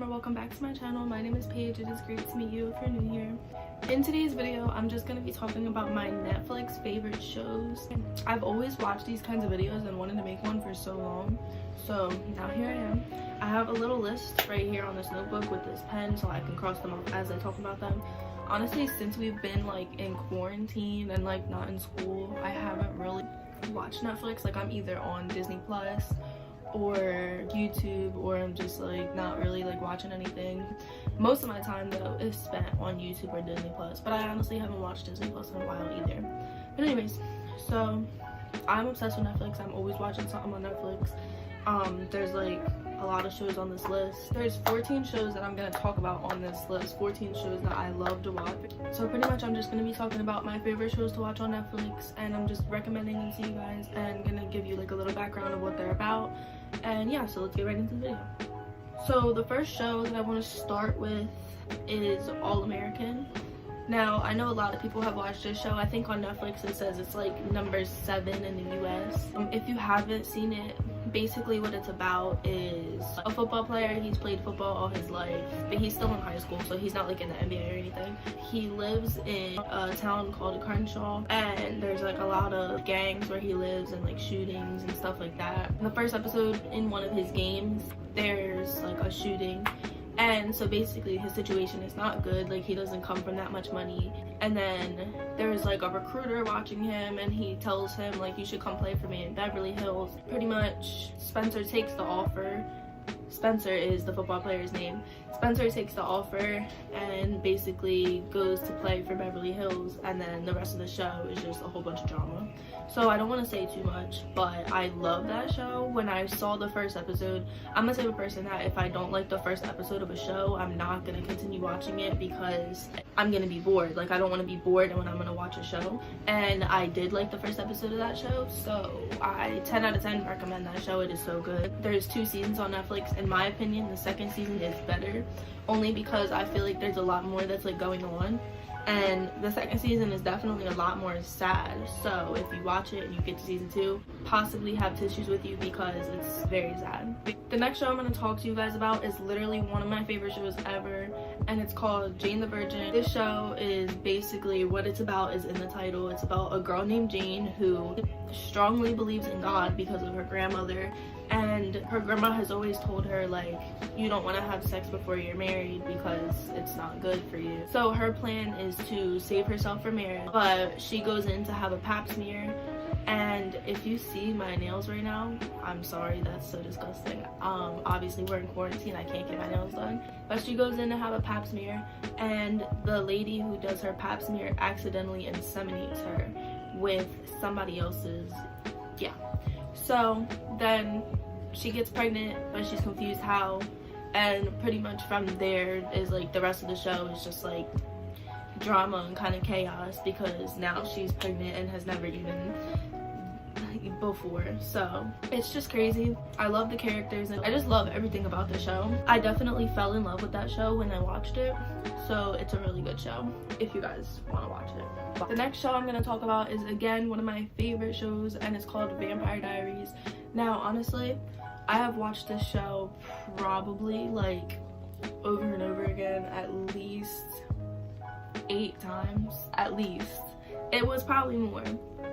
welcome or welcome back to my channel. My name is Paige. It is great to meet you if you're new here. In today's video, I'm just going to be talking about my Netflix favorite shows. I've always watched these kinds of videos and wanted to make one for so long. So now here I am. I have a little list right here on this notebook with this pen so I can cross them off as I talk about them. Honestly, since we've been like in quarantine and like not in school, I haven't really watched Netflix. Like I'm either on Disney Plus or YouTube, or I'm just like not really like watching anything. Most of my time though is spent on YouTube or Disney Plus, but I honestly haven't watched Disney Plus in a while either. But anyways, so I'm obsessed with Netflix. I'm always watching something on Netflix. There's like a lot of shows on this list. There's 14 shows that I'm going to talk about on this list. 14 shows that I love to watch. So pretty much I'm just going to be talking about my favorite shows to watch on Netflix, and I'm just recommending them to you guys and going to give you like a little background of what they're about. And yeah, so let's get right into the video. So the first show that I want to start with is All American. Now, I know a lot of people have watched this show. I think on Netflix it says it's like number 7 in the US. If you haven't seen it, basically what it's about is a football player. He's played football all his life, but he's still in high school, so he's not like in the NBA or anything. He lives in a town called Crenshaw, and there's like a lot of gangs where he lives and like shootings and stuff like that. In the first episode, in one of his games, there's like a shooting. And so basically his situation is not good. Like he doesn't come from that much money, and then there's like a recruiter watching him, and he tells him like, you should come play for me in Beverly Hills. Pretty much Spencer takes the offer. Spencer is the football player's name. Spencer takes the offer and basically goes to play for Beverly Hills, and then the rest of the show is just a whole bunch of drama. So I don't want to say too much, but I love that show. When I saw the first episode, I'm the type of person that if I don't like the first episode of a show, I'm not going to continue watching it because I'm going to be bored. Like I don't want to be bored when I'm going to watch a show. And I did like the first episode of that show, so I 10 out of 10 recommend that show. It is so good. There's 2 seasons on Netflix. In my opinion, the second season is better, only because I feel like there's a lot more that's like going on. And the second season is definitely a lot more sad, so if you watch it and you get to season 2, possibly have tissues with you because it's very sad. The next show I'm going to talk to you guys about is literally one of my favorite shows ever, and it's called Jane the Virgin. This show is basically, what it's about is in the title. It's about a girl named Jane who strongly believes in God because of her grandmother, and her grandma has always told her like, you don't want to have sex before you're married because it's not good for you. So her plan is to save herself from marriage, but she goes in to have a pap smear. And if you see my nails right now, I'm sorry, that's so disgusting. Obviously we're in quarantine, I can't get my nails done, but she goes in to have a pap smear, and the lady who does her pap smear accidentally inseminates her with somebody else's, yeah. So then she gets pregnant, but she's confused how, and pretty much from there is like the rest of the show is just like drama and kind of chaos because now she's pregnant and has never even before. So it's just crazy. I love the characters and I just love everything about the show. I definitely fell in love with that show when I watched it, so it's a really good show if you guys want to watch it. The next show I'm going to talk about is again one of my favorite shows, and it's called Vampire Diaries. Now honestly, I have watched this show probably like over and over again at least 8 times. At least. It was probably more,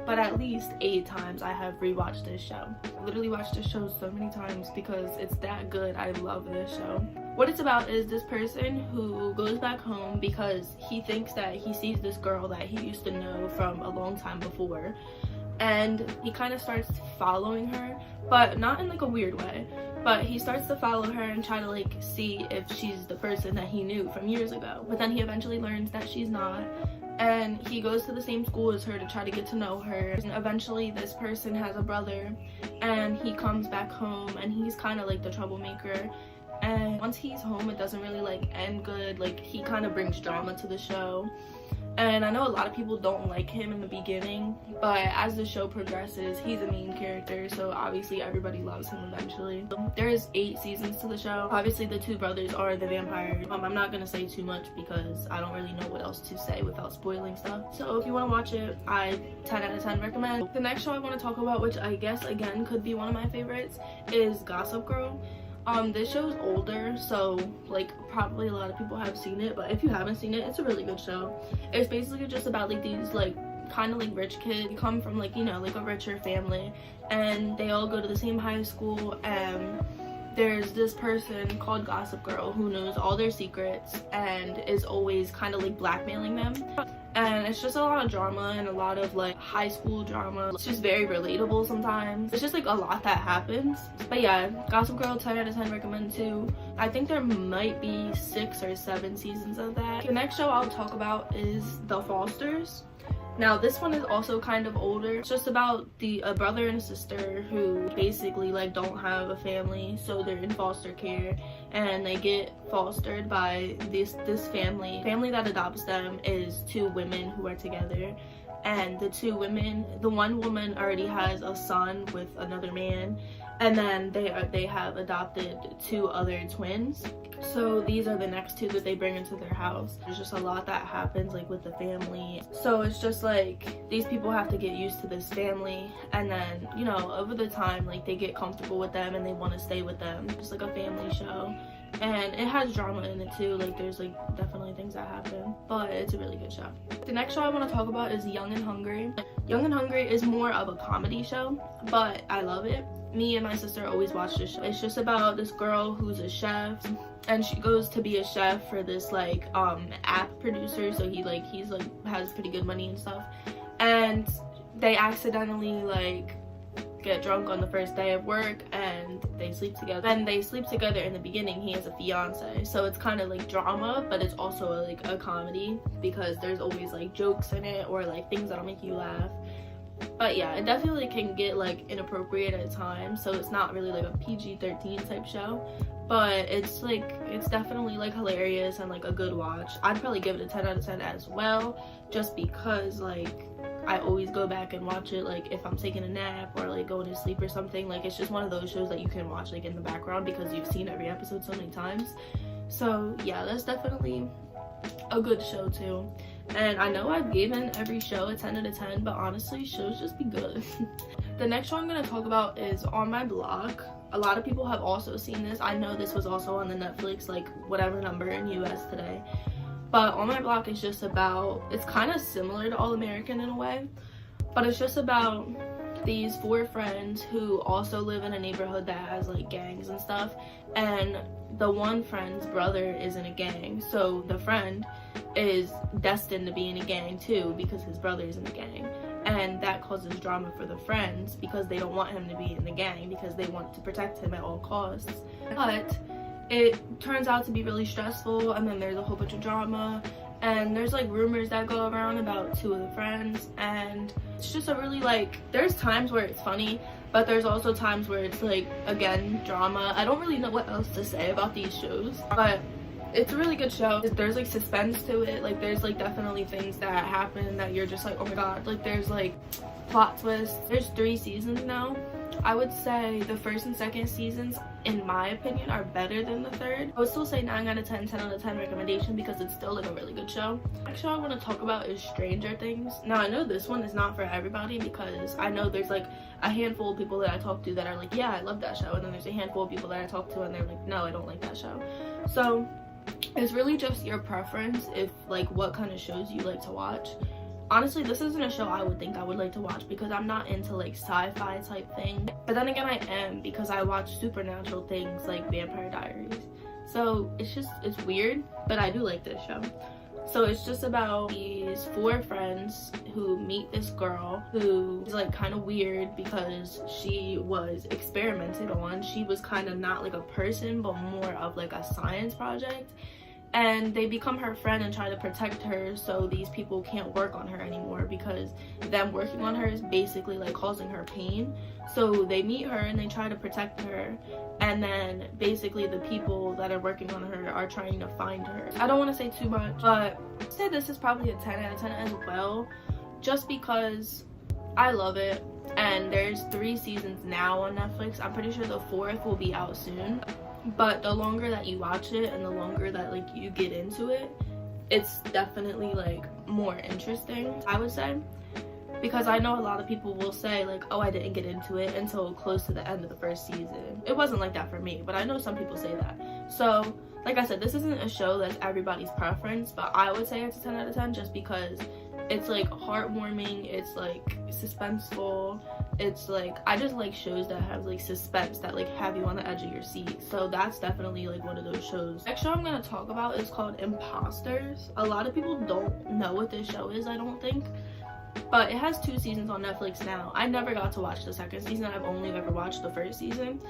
but at least 8 times I have rewatched this show. I literally watched this show so many times because it's that good. I love this show. What it's about is this person who goes back home because he thinks that he sees this girl that he used to know from a long time before, and he kind of starts following her, but not in like a weird way, but he starts to follow her and try to like see if she's the person that he knew from years ago. But then he eventually learns that she's not, and he goes to the same school as her to try to get to know her. And eventually this person has a brother, and he comes back home and he's kind of like the troublemaker. And once he's home, it doesn't really like end good. Like he kind of brings drama to the show, and I know a lot of people don't like him in the beginning, but as the show progresses, he's a main character, so obviously everybody loves him eventually. There's 8 seasons to the show. Obviously the 2 brothers are the vampires. I'm not gonna say too much because I don't really know what else to say without spoiling stuff. So if you want to watch it, I 10 out of 10 recommend. The next show I want to talk about, which I guess again could be one of my favorites, is Gossip Girl. This show's older, so like probably a lot of people have seen it, but if you haven't seen it, it's a really good show. It's basically just about like these like kind of like rich kids. They come from like, you know, like a richer family, and they all go to the same high school, and there's this person called Gossip Girl who knows all their secrets and is always kind of like blackmailing them. And it's just a lot of drama and a lot of like high school drama. It's just very relatable sometimes. It's just like a lot that happens. But yeah, Gossip Girl, 10 out of 10 recommend too. I think there might be 6 or 7 seasons of that. The next show I'll talk about is The Fosters. Now this one is also kind of older. It's just about a brother and a sister who basically like don't have a family, so they're in foster care, and they get fostered by this family. The family that adopts them is 2 women who are together, and the 2 women, the one woman already has a son with another man, and then they have adopted 2 other twins. So these are the next 2 that they bring into their house. There's just a lot that happens like with the family. So it's just like these people have to get used to this family, and then, you know, over the time like they get comfortable with them and they want to stay with them. It's like a family show, and it has drama in it too. Like there's like definitely things that happen, but it's a really good show. The next show I want to talk about is Young and Hungry. Young and Hungry is more of a comedy show, but I love it. Me and my sister always watch this show. It's just about this girl who's a chef, and she goes to be a chef for this like app producer, so he's like has pretty good money and stuff, and they accidentally like get drunk on the first day of work and they sleep together. And they sleep together in the beginning. He has a fiance, so it's kind of like drama, but it's also like a comedy because there's always like jokes in it or like things that'll make you laugh. But yeah, it definitely can get like inappropriate at times, so it's not really like a PG-13 type show, but it's definitely like hilarious and like a good watch. I'd probably give it a 10 out of 10 as well, just because like I always go back and watch it like if I'm taking a nap or like going to sleep or something. Like it's just one of those shows that you can watch like in the background because you've seen every episode so many times. So yeah, that's definitely a good show too. And I know I've given every show a 10 out of 10, but honestly, shows just be good. The next show I'm going to talk about is On My Block. A lot of people have also seen this. I know this was also on the Netflix, like whatever number in US today. But On My Block is just about, it's kind of similar to All American in a way, but it's just about these 4 friends who also live in a neighborhood that has like gangs and stuff, and the one friend's brother is in a gang, so the friend is destined to be in a gang too because his brother is in the gang, and that causes drama for the friends because they don't want him to be in the gang because they want to protect him at all costs. But it turns out to be really stressful, and then there's a whole bunch of drama, and there's like rumors that go around about 2 of the friends, and it's just a really like, there's times where it's funny, but there's also times where it's like, again, drama. I don't really know what else to say about these shows, but it's a really good show. There's like suspense to it. Like there's like definitely things that happen that you're just like, oh my god. Like there's like plot twists. There's 3 seasons now. I would say the first and second seasons, in my opinion, are better than the third. I would still say 9 out of 10, 10 out of 10 recommendation because it's still like a really good show. The next show I want to talk about is Stranger Things. Now I know this one is not for everybody because I know there's like a handful of people that I talk to that are like, yeah, I love that show, and then there's a handful of people that I talk to and they're like, no, I don't like that show. So it's really just your preference if like what kind of shows you like to watch. Honestly, this isn't a show I would think I would like to watch because I'm not into like sci-fi type thing, but then again I am because I watch supernatural things like Vampire Diaries. So it's weird, but I do like this show. So it's just about these 4 friends who meet this girl who is like kind of weird because she was experimented on. She was kind of not like a person but more of like a science project, and they become her friend and try to protect her so these people can't work on her anymore because them working on her is basically like causing her pain. So they meet her and they try to protect her, and then basically the people that are working on her are trying to find her. I don't want to say too much, but I'd say this is probably a 10 out of 10 as well, just because I love it. And there's 3 seasons now on Netflix. I'm pretty sure the 4th will be out soon. But the longer that you watch it and the longer that like you get into it, it's definitely like more interesting, I would say. because I know a lot of people will say like, oh, I didn't get into it until close to the end of the first season. It wasn't like that for me, but I know some people say that. So like I said, this isn't a show that's everybody's preference, but I would say it's a 10 out of 10 just because it's like heartwarming, it's like suspenseful, it's like, I just like shows that have like suspense, that like have you on the edge of your seat. So that's definitely like one of those shows. Next show I'm gonna talk about is called Imposters. A lot of people don't know what this show is, I don't think, but it has 2 seasons on Netflix now. I never got to watch the second season. I've only ever watched the first season.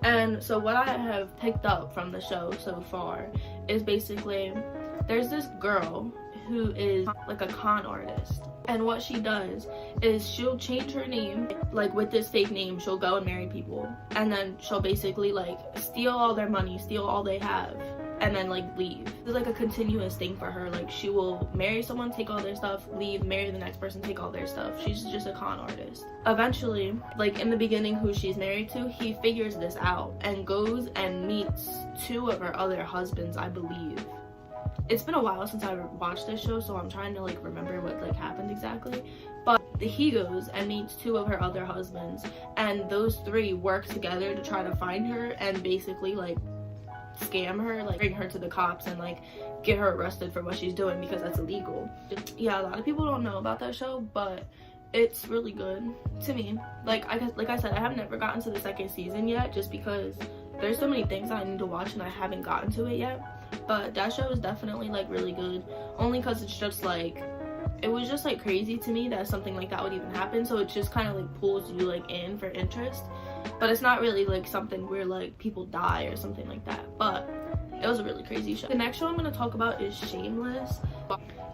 And so what I have picked up from the show so far is basically there's this girl who is like a con artist, and what she does is she'll change her name, like with this fake name she'll go and marry people, and then she'll basically like steal all their money, steal all they have, and then like leave. It's like a continuous thing for her. Like she will marry someone, take all their stuff, leave, marry the next person, take all their stuff. She's just a con artist. Eventually, like in the beginning, who she's married to, he figures this out and goes and meets 2 of her other husbands, I believe. It's been a while since I watched this show, so I'm trying to like remember what like happened exactly. But he goes and meets 2 of her other husbands, and those 3 work together to try to find her and basically like scam her, like bring her to the cops and like get her arrested for what she's doing, because that's illegal. Yeah, a lot of people don't know about that show, but it's really good to me. Like I said, I have never gotten to the second season yet, just because there's so many things I need to watch and I haven't gotten to it yet. But that show is definitely like really good, only because it's just like, it was just like crazy to me that something like that would even happen. So it just kind of like pulls you like in for interest, but it's not really like something where like people die or something like that. But it was a really crazy show. The next show I'm going to talk about is Shameless.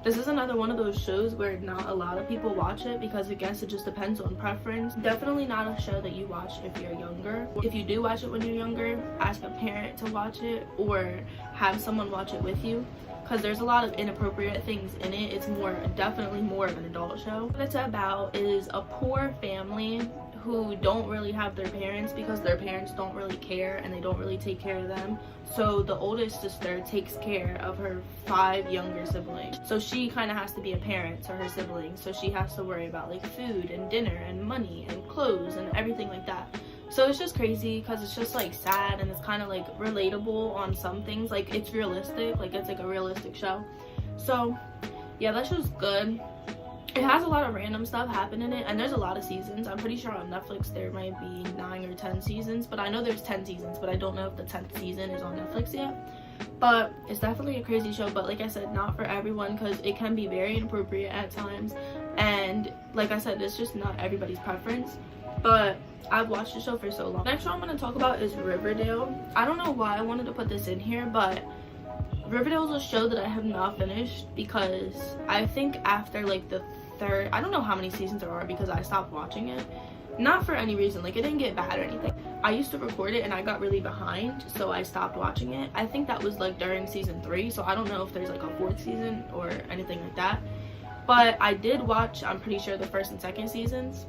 This is another one of those shows where not a lot of people watch it, because I guess it just depends on preference. Definitely not a show that you watch if you're younger. If you do watch it when you're younger, ask a parent to watch it or have someone watch it with you, because there's a lot of inappropriate things in it. It's definitely more of an adult show. What it's about is a poor family who don't really have their parents, because their parents don't really care and they don't really take care of them. So the oldest sister takes care of her 5 younger siblings. So she kind of has to be a parent to her siblings. So she has to worry about like food and dinner and money and clothes and everything like that. So it's just crazy, because it's just like sad and it's kind of like relatable on some things. Like it's realistic, like it's like a realistic show. So yeah, that show's good. It has a lot of random stuff happen in it, and there's a lot of seasons. I'm pretty sure on Netflix there might be 9 or 10 seasons, but I know there's 10 seasons, but I don't know if the 10th season is on Netflix yet. But it's definitely a crazy show, but like I said, not for everyone, because it can be very inappropriate at times, and like I said, it's just not everybody's preference. But I've watched the show for so long. Next show I'm going to talk about is Riverdale. I don't know why I wanted to put this in here, but Riverdale is a show that I have not finished, because I think after like the 3rd, I don't know how many seasons there are, because I stopped watching it. Not for any reason, like it didn't get bad or anything. I used to record it and I got really behind, so I stopped watching it. I think that was like during season 3, so I don't know if there's like a 4th season or anything like that. But I did watch, I'm pretty sure, the 1st and 2nd seasons,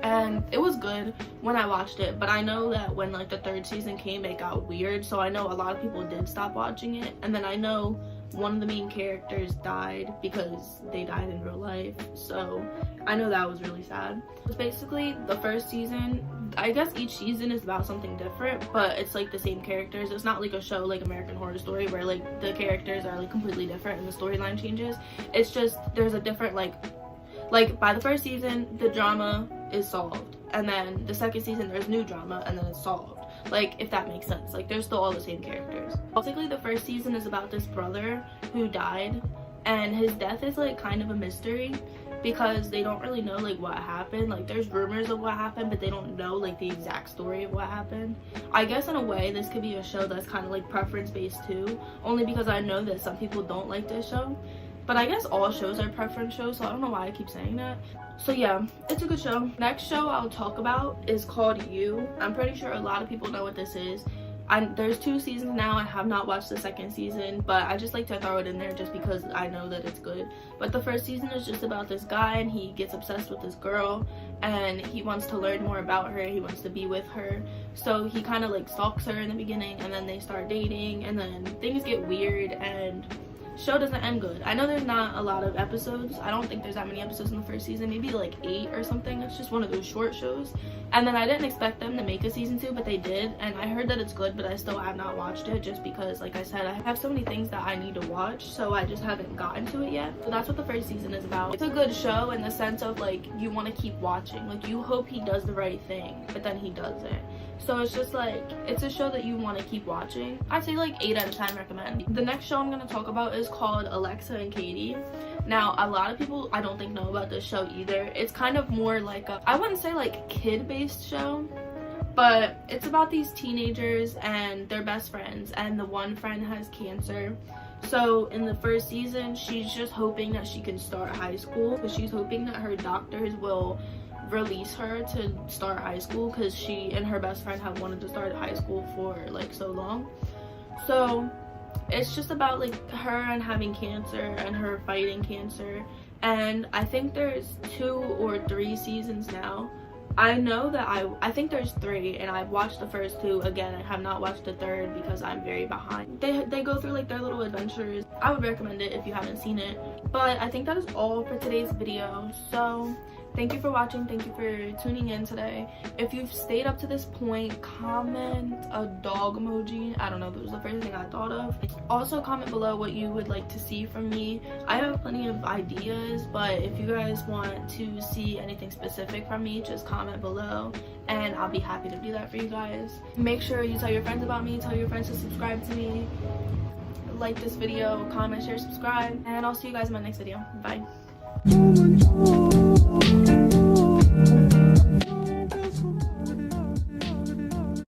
and it was good when I watched it. But I know that when like the 3rd season came, it got weird, so I know a lot of people did stop watching it. And then I know one of the main characters died, because they died in real life, so I know that was really sad. It's basically the 1st season. I guess each season is about something different, but it's like the same characters. It's not like a show like American Horror Story where like the characters are like completely different and the storyline changes. It's just there's a different like by the 1st season the drama is solved, and then the 2nd season there's new drama, and then it's solved. Like, if that makes sense. Like, they're still all the same characters. Basically, the 1st season is about this brother who died, and his death is like kind of a mystery, because they don't really know like what happened. Like, there's rumors of what happened, but they don't know like the exact story of what happened. I guess in a way this could be a show that's kind of like preference based too, only because I know that some people don't like this show. But I guess all shows are preference shows, so I don't know why I keep saying that. So yeah, it's a good show. Next show I'll talk about is called You. I'm pretty sure a lot of people know what this is. There's 2 seasons now. I have not watched the 2nd season, but I just like to throw it in there just because I know that it's good. But the 1st season is just about this guy, and he gets obsessed with this girl, and he wants to learn more about her. He wants to be with her, so he kind of like stalks her in the beginning, and then they start dating, and then things get weird, and show doesn't end good. I know there's not a lot of episodes. I don't think there's that many episodes in the first season, maybe like 8 or something. It's just one of those short shows. And then I didn't expect them to make a season 2, but they did, and I heard that it's good, but I still have not watched it just because, like I said, I have so many things that I need to watch, so I just haven't gotten to it yet. So that's what the first season is about. It's a good show in the sense of like you want to keep watching, like you hope he does the right thing, but then he doesn't. So it's just like, it's a show that you want to keep watching. I'd say like 8 out of 10 recommend. The next show I'm going to talk about is called Alexa and Katie. Now, a lot of people I don't think know about this show either. It's kind of more like a, I wouldn't say like kid-based show, but it's about these teenagers and their best friends, and the one friend has cancer. So in the first season, she's just hoping that she can start high school, because she's hoping that her doctors will release her to start high school, because she and her best friend have wanted to start high school for like so long. So it's just about like her and having cancer and her fighting cancer, and I think there's 2 or 3 seasons now. I know that I think there's 3, and I've watched the first 2. Again, I have not watched the 3rd because I'm very behind. They go through like their little adventures. I would recommend it if you haven't seen it. But I think that is all for today's video. So thank you for watching. Thank you for tuning in today. If you've stayed up to this point, comment a dog emoji. I don't know, that was the first thing I thought of. Also comment below what you would like to see from me. I have plenty of ideas, but if you guys want to see anything specific from me, just comment below and I'll be happy to do that for you guys. Make sure you tell your friends about me, tell your friends to subscribe to me, like this video, comment, share, subscribe, and I'll see you guys in my next video. Bye.